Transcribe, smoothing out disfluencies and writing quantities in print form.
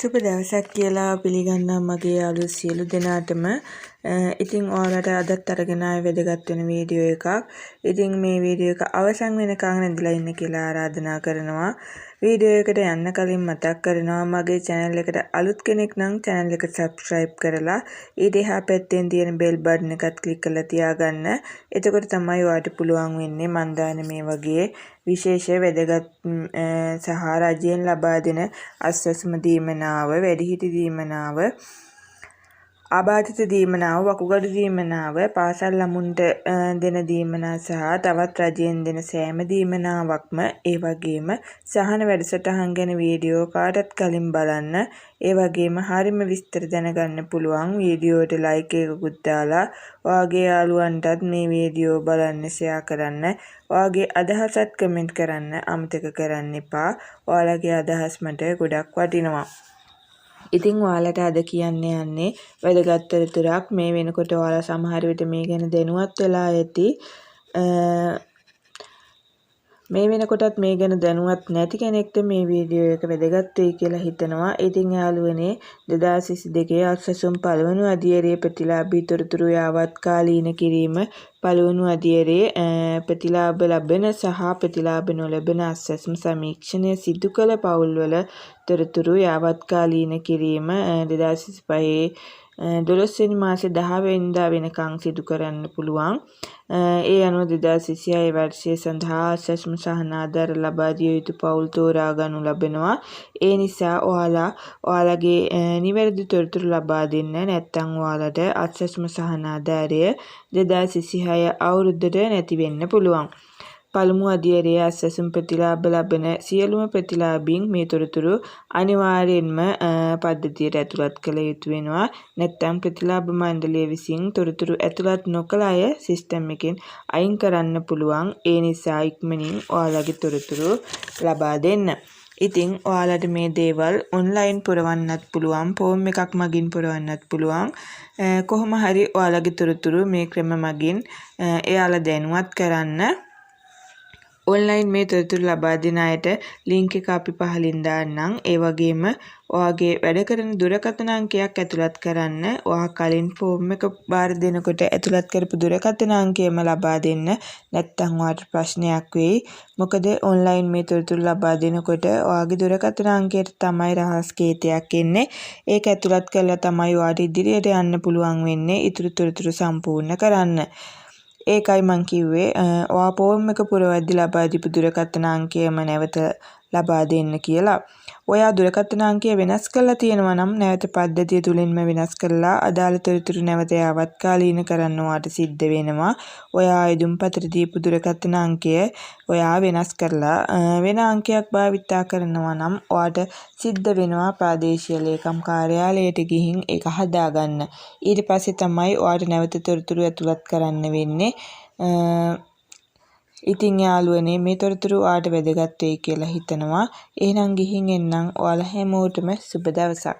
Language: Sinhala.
සුබ දවසක් කියලා පිළිගන්නම් මගේ යාළුවෝ සියලු දෙනාටම. ඉතින් ඔයාලට අදත් අරගෙන ආවේ වැදගත් වෙන වීඩියෝ එකක්. ඉතින් මේ වීඩියෝ එක අවසන් වෙනකන් ඉඳලා ඉන්න කියලා ආරාධනා කරනවා. වීඩියෝ එකට යන්න කලින් මතක් කරනවා මගේ channel එකට අලුත් කෙනෙක් නම් channel එක subscribe කරලා ඊට එහා පැත්තෙන් තියෙන bell button එකත් click කරලා තියාගන්න. එතකොට තමයි ඔයාලට පුළුවන් වෙන්නේ මන් දාන මේ වගේ විශේෂ වැදගත් සහ රජයෙන් ලබා දෙන අස්වැසුම දීමනාව, වැඩිහිටි දීමනාව, ආබාධිත දීමනාව, වකුගඩු දීමනාව, පාසල් ළමුන්ට දෙන දීමනා සහ තවත් රජයෙන් දෙන සෑම දීමනාවක්ම ඒ වගේම සහන වැඩසටහන් ගැන වීඩියෝ කාටත් කලින් බලන්න. ඒ වගේම හරිම විස්තර දැනගන්න පුළුවන් වීඩියෝට ලයික් එකකුත් දාලා ඔයාගේ යාළුවන්ටත් මේ වීඩියෝ බලන්න ෂෙයා කරන්න. ඔයාගේ අදහසත් කමෙන්ට් කරන්න අමතක කරන්න එපා. ඔයාලගේ අදහස් මට ගොඩක් වටිනවා. ඉතින් ඔයාලට අද කියන්න යන්නේ වැදගත් තොරතුරක්. මේ වෙනකොට ඔයාලා සමහර විට මේ ගැන දැනුවත් වෙලා ඇති. මේ වෙනකොටත් මේ ගැන දැනුවත් නැති කෙනෙක්ට මේ වීඩියෝ එක වැදගත් වෙයි කියලා හිතනවා. ඉතින් යාළුවනේ 2022 අස්වැසුම් පළවනු අදියරේ ප්‍රතිලාභී තොරතුරු යාවත් කාලීන කිරීම පළවනු අදියරේ ප්‍රතිලාභ ලැබෙන සහ ප්‍රතිලාභ නොලැබෙන අස්වැසුම් සමීක්ෂණය සිදු කළ පවුල්වල තොරතුරු යාවත් කාලීන කිරීම 2025 12 වෙනි මාසේ 10 වෙනිදා වෙනකන් සිදු කරන්න පුළුවන්. ඒ අනුව 2026 වර්ෂය සඳහා අස්වැසුම් සහන ආධාර ලබා දිය යුතු පවුල් තෝරා ගනු ලබනවා. ඒ නිසා ඔයාලගේ නිවැරදි තොරතුරු ලබා දෙන්න. නැත්නම් ඔයාලට අස්වැසුම සහන ආධාරය 2026 අවුරුද්දට නැති වෙන්න පුළුවන්. පළමු අදියරේ අස්වැසුම් ප්‍රතිලාභ ලබන සියලුම ප්‍රතිලාභීන් මේ තොරතුරු අනිවාර්යෙන්ම පද්ධතියට ඇතුළත් කළ යුතු වෙනවා. නැත්නම් ප්‍රතිලාභ මණ්ඩලය විසින් තොරතුරු ඇතුළත් නොකළ අය සිස්ටම් එකෙන් අයින් කරන්න පුළුවන්. ඒ නිසා ඉක්මනින් ඔයාලගේ තොරතුරු ලබා දෙන්න. ඉතින් ඔයාලට මේ දේවල් ඔන්ලයින් පුරවන්නත් පුළුවන්, ෆෝම් එකක් මගින් පුරවන්නත් පුළුවන්. කොහොම හරි ඔයාලගේ තොරතුරු මේ ක්‍රම මගින් එයාලා දැනුවත් කරන්න. ඔන්ලයින් මේ තොරතුරු ලබා දෙන අයට ලින්ක් එක අපි පහලින් දාන්නම්. ඒ වගේම ඔයාගේ වැඩ කරන දුරකථන අංකයක් ඇතුළත් කරන්න. ඔයා කලින් ෆෝම් එක බාර දෙනකොට ඇතුළත් කරපු දුරකථන අංකයම ලබා දෙන්න. නැත්නම් ඔයාට ප්‍රශ්නයක් වෙයි. මොකද ඔන්ලයින් මේ තොරතුරු ලබා දෙනකොට ඔයාගේ දුරකථන අංකයට තමයි රහස් කේතයක් එන්නේ. ඒක ඇතුළත් කරලා තමයි ඔයාට ඉදිරියට යන්න පුළුවන් වෙන්නේ ඊටු තොරතුරු සම්පූර්ණ කරන්න. ඒකයි මං කිව්වේ ඔයා ෆෝම් එක පුරවද්දි ලබා දීපු දුරකථන අංකයම නැවත ලබා දෙන්න කියලා. ඔයා දුරකථන අංකය වෙනස් කරලා තියෙනවා නම් නැවත පද්ධතිය තුලින්ම වෙනස් කරලා අදාළ තොරතුරු නැවත යාවත් කාලීන කරන්න ඔයාට සිද්ධ වෙනවා. ඔයා ඉදුම්පතට දීපු දුරකථන අංකය ඔයා වෙනස් කරලා වෙන අංකයක් භාවිතා කරනවා නම් ඔයාට සිද්ධ වෙනවා ප්‍රාදේශීය ලේකම් කාර්යාලයට ගිහින් ඒක හදාගන්න. ඊට පස්සේ තමයි ඔයාට නැවත තොරතුරු ඇතුළත් කරන්න වෙන්නේ. ඉතින් යාළුවනේ මේ තොරතුරු ඔයාට වැදගත් වෙයි කියලා හිතනවා. එහෙනම් ගිහින් එන්නම්. ඔයාලා හැමෝටම සුබ දවසක්.